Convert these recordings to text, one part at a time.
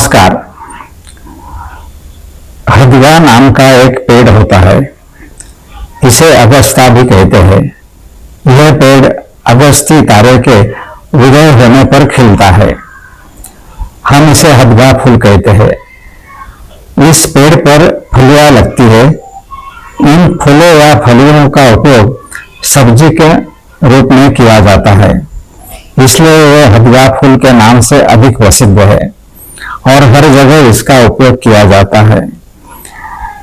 नमस्कार। हदगा नाम का एक पेड़ होता है, इसे अगस्त्या भी कहते हैं। यह पेड़ अगस्ती तारे के उदय होने पर खिलता है। हम इसे हदगा फूल कहते हैं। इस पेड़ पर फलियां लगती है। इन फूलों या फलियों का उपयोग सब्जी के रूप में किया जाता है, इसलिए यह हदगा फूल के नाम से अधिक प्रसिद्ध है और हर जगह इसका उपयोग किया जाता है।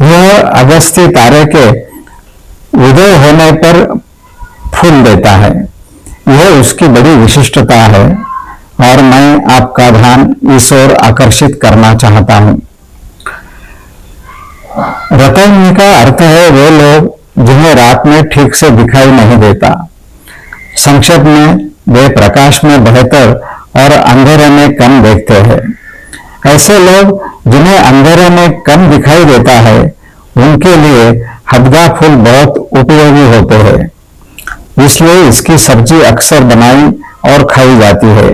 यह अगस्ती तारे के उदय होने पर फूल देता है। यह उसकी बड़ी विशिष्टता है और मैं आपका ध्यान इस ओर आकर्षित करना चाहता हूं। रतौनी का अर्थ है वे लोग जिन्हें रात में ठीक से दिखाई नहीं देता। संक्षेप में, वे प्रकाश में बेहतर और अंधेरे में कम देखते हैं। ऐसे लोग जिन्हें अंधेरे में कम दिखाई देता है, उनके लिए हदगा फूल बहुत उपयोगी होते हैं। इसलिए इसकी सब्जी अक्सर बनाई और खाई जाती है।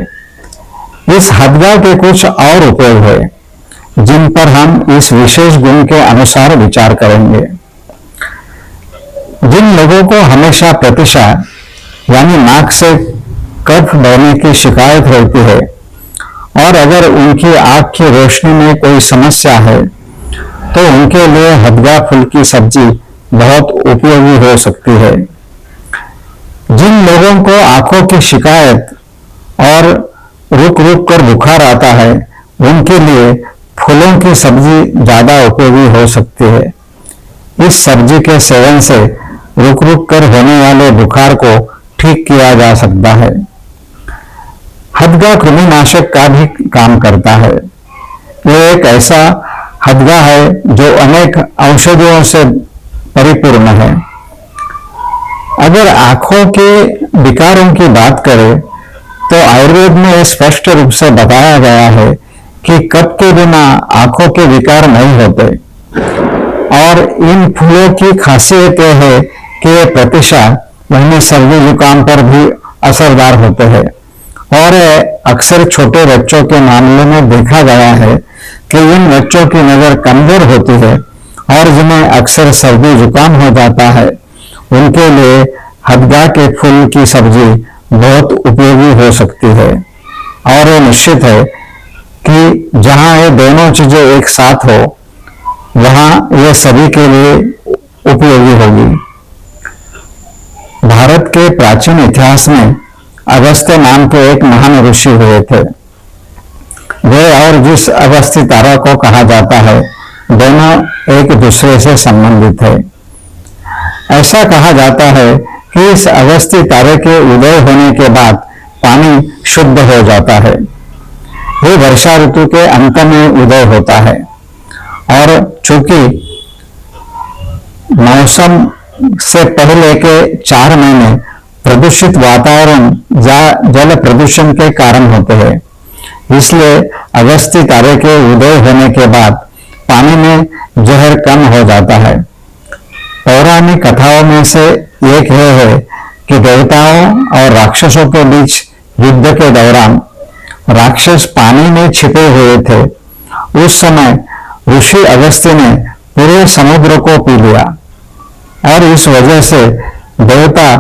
इस हदगा के कुछ और उपयोग है, जिन पर हम इस विशेष गुण के अनुसार विचार करेंगे। जिन लोगों को हमेशा प्रतिशा यानी नाक से कफ बहने की शिकायत रहती है और अगर उनकी आंख की रोशनी में कोई समस्या है, तो उनके लिए हदगा फूल की सब्जी बहुत उपयोगी हो सकती है। जिन लोगों को आंखों की शिकायत और रुक रुक कर बुखार आता है, उनके लिए फूलों की सब्जी ज्यादा उपयोगी हो सकती है। इस सब्जी के सेवन से रुक रुक कर होने वाले बुखार को ठीक किया जा सकता है। हदगा कृमिनाशक का भी काम करता है। यह एक ऐसा हदगा है जो अनेक औषधियों से परिपूर्ण है। अगर आंखों के विकारों की बात करें, तो आयुर्वेद में स्पष्ट रूप से बताया गया है कि कफ के बिना आंखों के विकार नहीं होते और इन फूलों की खासियत यह है कि ये प्रतिशा यानी सर्दी जुकाम पर भी असरदार होते हैं और अक्सर छोटे बच्चों के मामले में देखा गया है कि इन बच्चों की नजर कमजोर होती है और जिन्हें अक्सर सर्दी जुकाम हो जाता है, उनके लिए हदगा के फूल की सब्जी बहुत उपयोगी हो सकती है। और ये निश्चित है कि जहां ये दोनों चीजें एक साथ हो, वहां ये सभी के लिए उपयोगी होगी। भारत के प्राचीन इतिहास में अगस्त्य नाम के एक महान ऋषि हुए थे। वे और जिस अगस्ती तारा को कहा जाता है, दोनों एक दूसरे से संबंधित है। ऐसा कहा जाता है कि इस अगस्ती तारे के उदय होने के बाद पानी शुद्ध हो जाता है। ये वर्षा ऋतु के अंत में उदय होता है और चूंकि मौसम से पहले के 4 महीने प्रदूषित वातावरण या जल प्रदूषण के कारण होते हैं, इसलिए अगस्ती तारे के उदय होने के बाद पानी में जहर कम हो जाता है। पौराणिक कथाओं में से एक यह है कि देवताओं और राक्षसों के बीच युद्ध के दौरान राक्षस पानी में छिपे हुए थे। उस समय ऋषि अगस्त्य ने पूरे समुद्र को पी लिया और इस वजह से देवता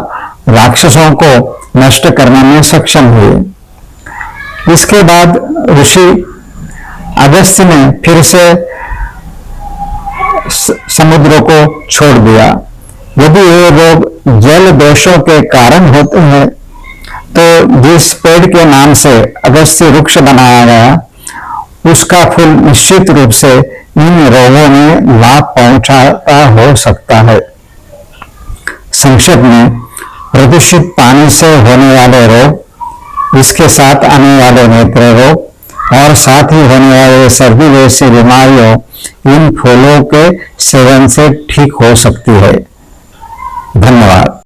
राक्षसों को नष्ट करने में सक्षम हुए। इसके बाद ऋषि अगस्त्य ने फिर से समुद्र को छोड़ दिया। यदि ये रोग जल दोषों के कारण होते हैं, तो जिस पेड़ के नाम से अगस्त्य वृक्ष बनाया गया, उसका फूल निश्चित रूप से इन रोगों में लाभ पहुंचाता हो सकता है। संक्षेप में, प्रदूषित पानी से होने वाले रोग, इसके साथ आने वाले नेत्र रोग और साथ ही होने वाले सर्दी जैसी बीमारियों इन फूलों के सेवन से ठीक हो सकती है। धन्यवाद।